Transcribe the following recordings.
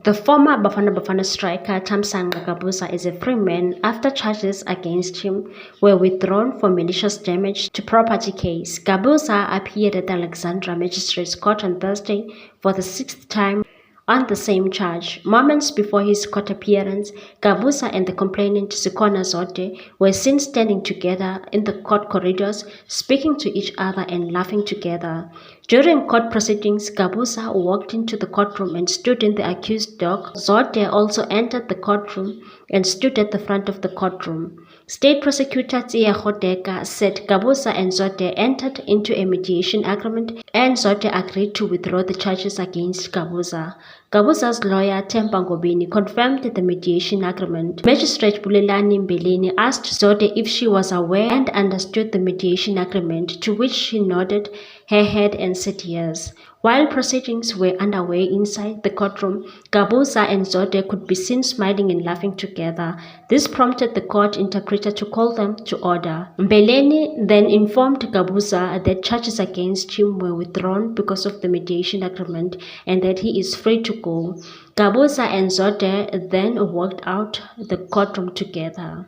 The former Bafana striker Thamsanqa Gabuza is a free man after charges against him were withdrawn for malicious damage to property case. Gabuza appeared at the Alexandra Magistrates Court on Thursday for the sixth time on the same charge. Moments before his court appearance, Gabuza and the complainant Sikona Zote were seen standing together in the court corridors, speaking to each other and laughing together. During court proceedings, Gabuza walked into the courtroom and stood in the accused dock. Zote also entered the courtroom and stood at the front of the courtroom. State Prosecutor Tia Khodeka said Gabuza and Zote entered into a mediation agreement and Zote agreed to withdraw the charges against Gabuza. Gabuza's lawyer Tempa Ngobeni confirmed the mediation agreement. Magistrate Bulelani Mbeleni asked Zote if she was aware and understood the mediation agreement, to which she nodded her head and said yes. While proceedings were underway inside the courtroom, Gabuza and Zote could be seen smiling and laughing together. This prompted the court interpreter to call them to order. Mbeleni then informed Gabuza that charges against him were withdrawn because of the mediation agreement and that he is free to go. Gabuza and Zote then walked out the courtroom together.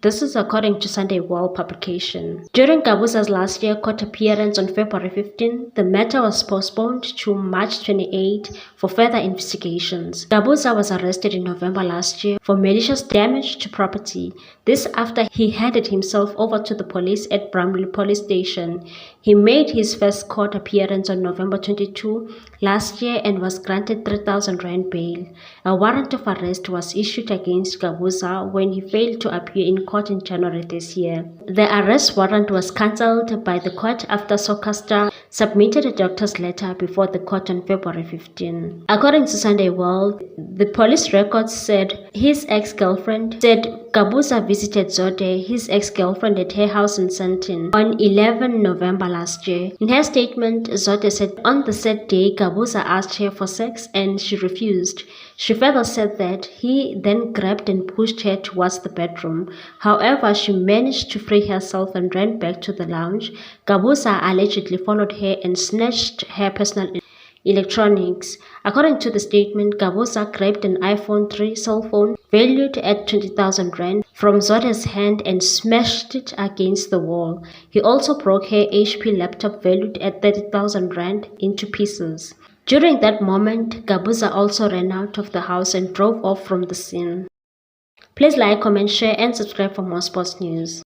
This is according to Sunday World publication. During Gabuza's last year court appearance on February 15, the matter was postponed to March 28 for further investigations. Gabuza was arrested in November last year for malicious damage to property. This after he handed himself over to the police at Bramley Police Station. He made his first court appearance on November 22 last year and was granted 3,000 rand bail. A warrant of arrest was issued against Gabuza when he failed to appear in court in January this year. The arrest warrant was cancelled by the court after soccer star submitted a doctor's letter before the court on February 15. According to Sunday World, the police records said his ex-girlfriend said Gabuza visited Zote, his ex-girlfriend, at her house in Sandton on 11 November last year. In her statement, Zote said on the said day, Gabuza asked her for sex and she refused. She further said that he then grabbed and pushed her towards the bedroom. However, she managed to free herself and ran back to the lounge. Gabuza allegedly followed her and snatched her personal electronics. According to the statement, Gabuza grabbed an iPhone 3 cell phone valued at 20,000 rand from Zote's hand and smashed it against the wall. He also broke her HP laptop valued at 30,000 rand into pieces. During that moment, Gabuza also ran out of the house and drove off from the scene. Please like, comment, share and subscribe for more sports news.